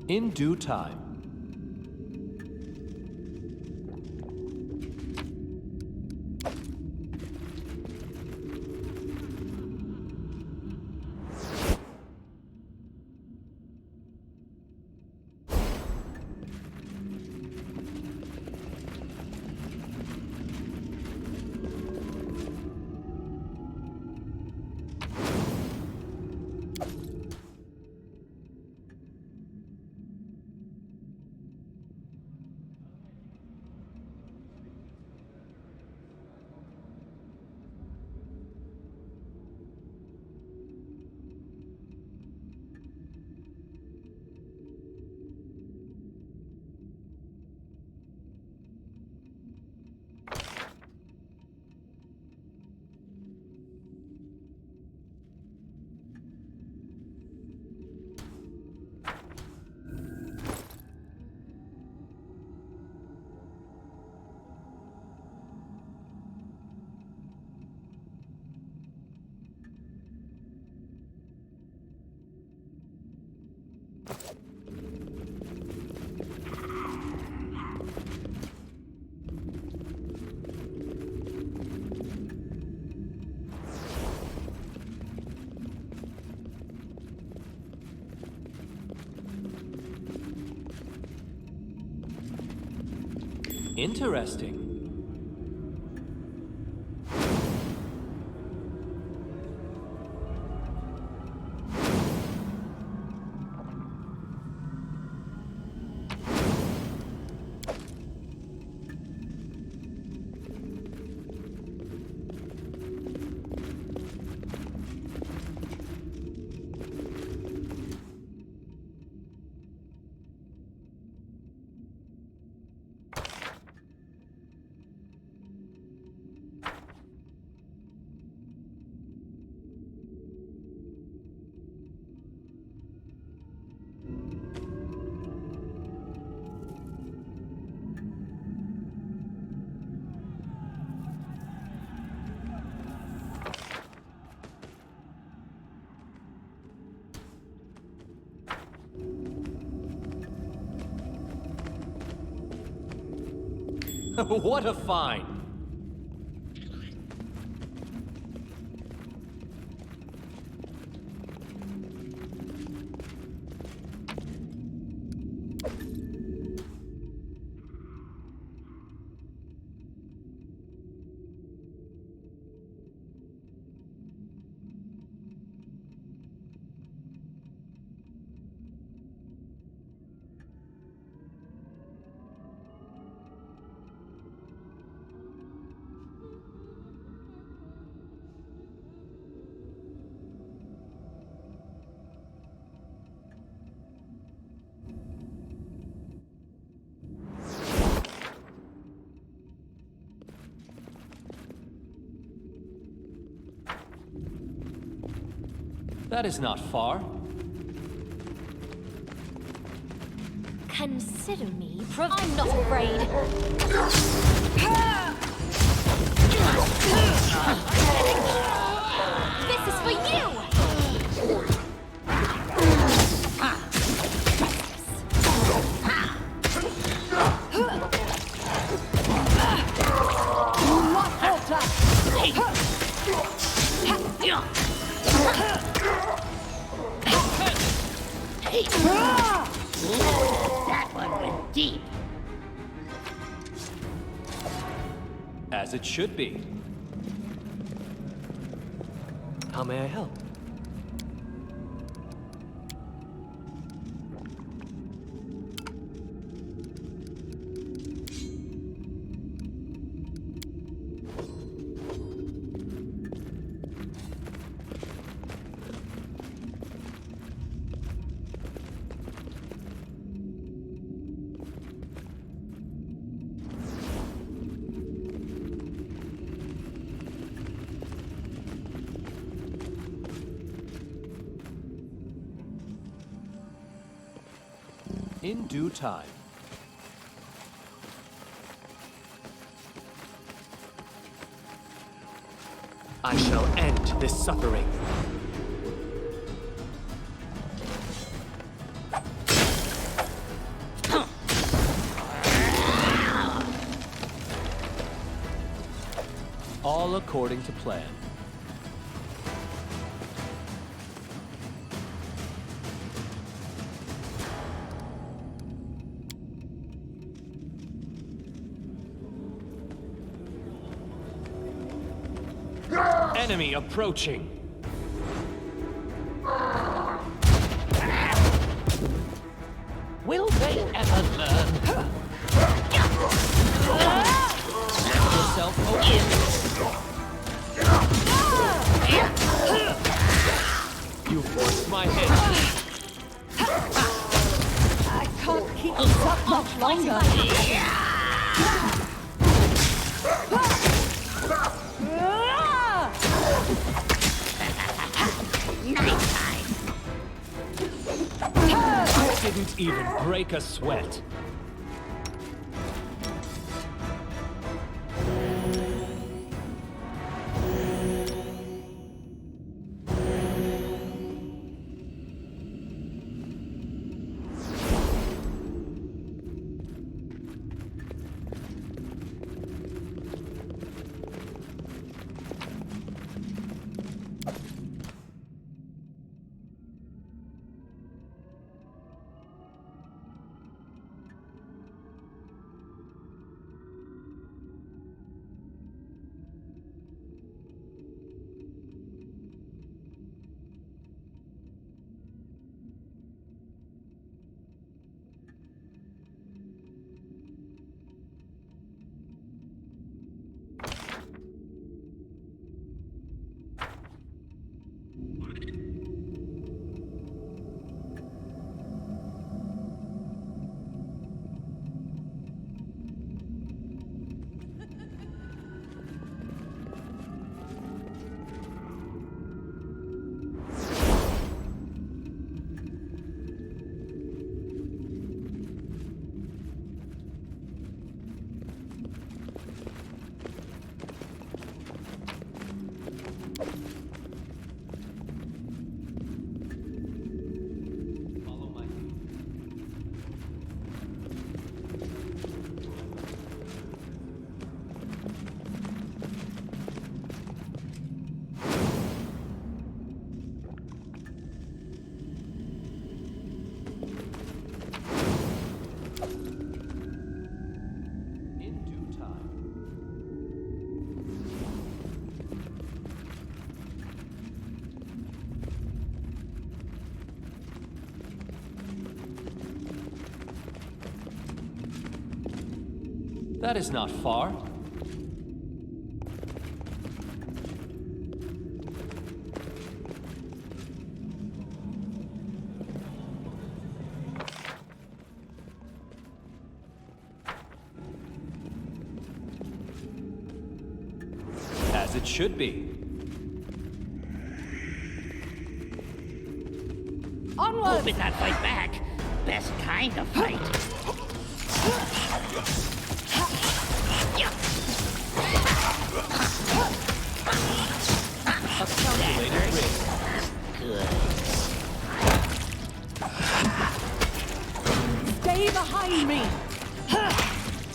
B: In due time. Interesting. What a find! That is not far.
C: Consider me. I'm not afraid. This is for you!
A: That one went deep.
B: As it should be. How may I help? In due time. I shall end this suffering. All according to plan. Enemy approaching.
J: Will they ever learn?
B: Yourself You forced my hand.
G: I can't keep this up much longer.
B: I didn't even break a sweat. That is not far. As it should be.
A: Who did not fight back? Best kind of fight.
B: A calculated risk.
A: Good.
G: Stay behind me!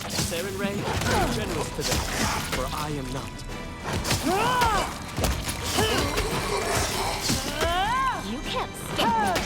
B: Saren Ray, be generous to them, for I am not.
M: You can't stop me.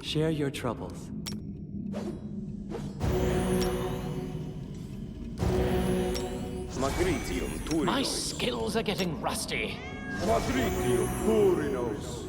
B: Share your troubles.
O: Magritium Turinos.
J: My skills are getting rusty.
O: Magritium Turinos.